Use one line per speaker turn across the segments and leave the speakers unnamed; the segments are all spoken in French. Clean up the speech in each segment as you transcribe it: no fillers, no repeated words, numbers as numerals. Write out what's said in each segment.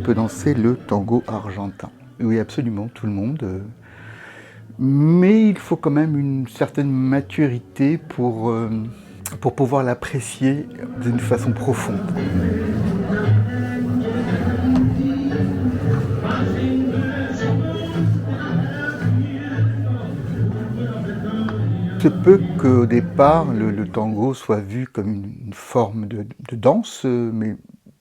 peut danser le tango argentin. Oui, absolument, tout le monde. Mais il faut quand même une certaine maturité pour pouvoir l'apprécier d'une façon profonde. Il se peut qu'au départ, le tango soit vu comme une forme de danse, mais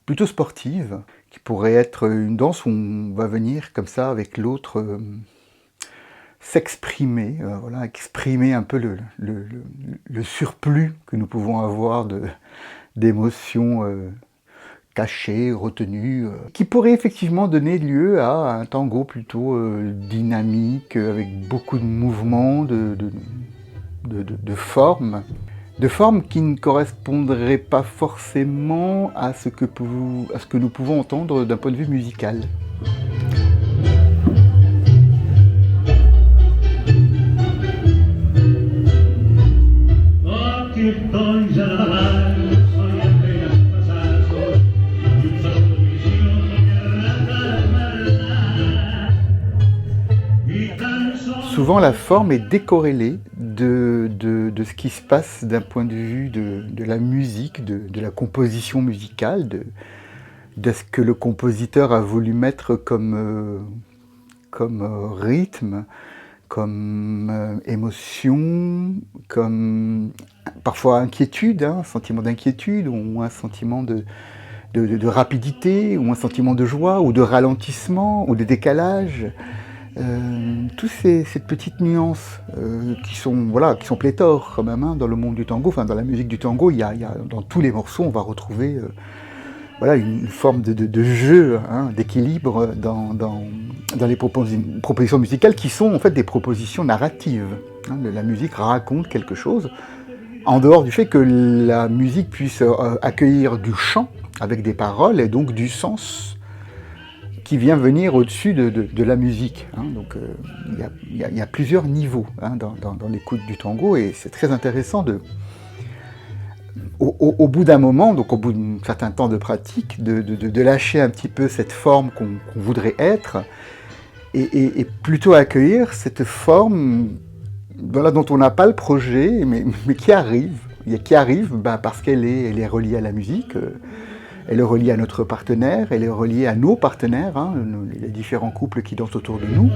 plutôt sportive, qui pourrait être une danse où on va venir comme ça avec l'autre s'exprimer, voilà, exprimer un peu le surplus que nous pouvons avoir d'émotions cachées, retenues, qui pourrait effectivement donner lieu à un tango plutôt dynamique, avec beaucoup de mouvements, de formes qui ne correspondraient pas forcément à ce que nous pouvons entendre d'un point de vue musical. Souvent, la forme est décorrélée de ce qui se passe d'un point de vue de la musique, de la composition musicale, de ce que le compositeur a voulu mettre comme rythme, comme émotion, comme parfois inquiétude, un sentiment d'inquiétude, ou un sentiment de rapidité, ou un sentiment de joie, ou de ralentissement, ou de décalage. Toutes ces petites nuances qui sont pléthores quand même, hein, dans le monde du tango, enfin dans la musique du tango, dans tous les morceaux on va retrouver une forme de jeu, hein, d'équilibre dans les propositions musicales qui sont en fait des propositions narratives. Hein, la musique raconte quelque chose, en dehors du fait que la musique puisse accueillir du chant avec des paroles et donc du sens qui vient venir au-dessus de la musique. Hein. Donc il y a plusieurs niveaux, hein, dans l'écoute du tango, et c'est très intéressant au bout d'un moment, donc au bout d'un certain temps de pratique, de lâcher un petit peu cette forme qu'on voudrait être, et plutôt accueillir cette forme dont on n'a pas le projet, mais qui arrive, parce qu'elle est reliée à la musique. Elle est reliée à notre partenaire, elle est reliée à nos partenaires, hein, les différents couples qui dansent autour de nous.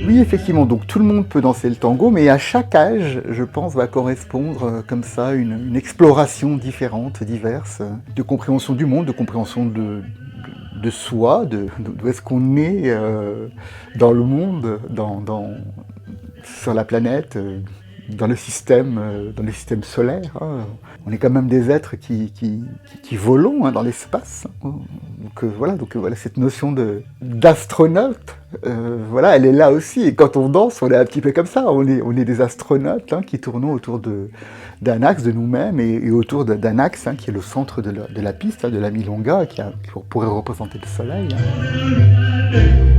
Oui, effectivement, donc tout le monde peut danser le tango, mais à chaque âge, je pense, va correspondre comme ça une exploration différente, diverse, de compréhension du monde, de compréhension de soi, d'où est-ce qu'on est dans le monde, sur la planète, dans le système solaire. Hein. On est quand même des êtres qui volons, hein, dans l'espace. Donc voilà, cette notion d'astronaute, elle est là aussi. Et quand on danse, on est un petit peu comme ça. On est des astronautes, hein, qui tournons autour d'un axe de nous-mêmes, et autour d'un axe, hein, qui est le centre de la piste, hein, de la milonga, qui pourrait représenter le soleil. Hein.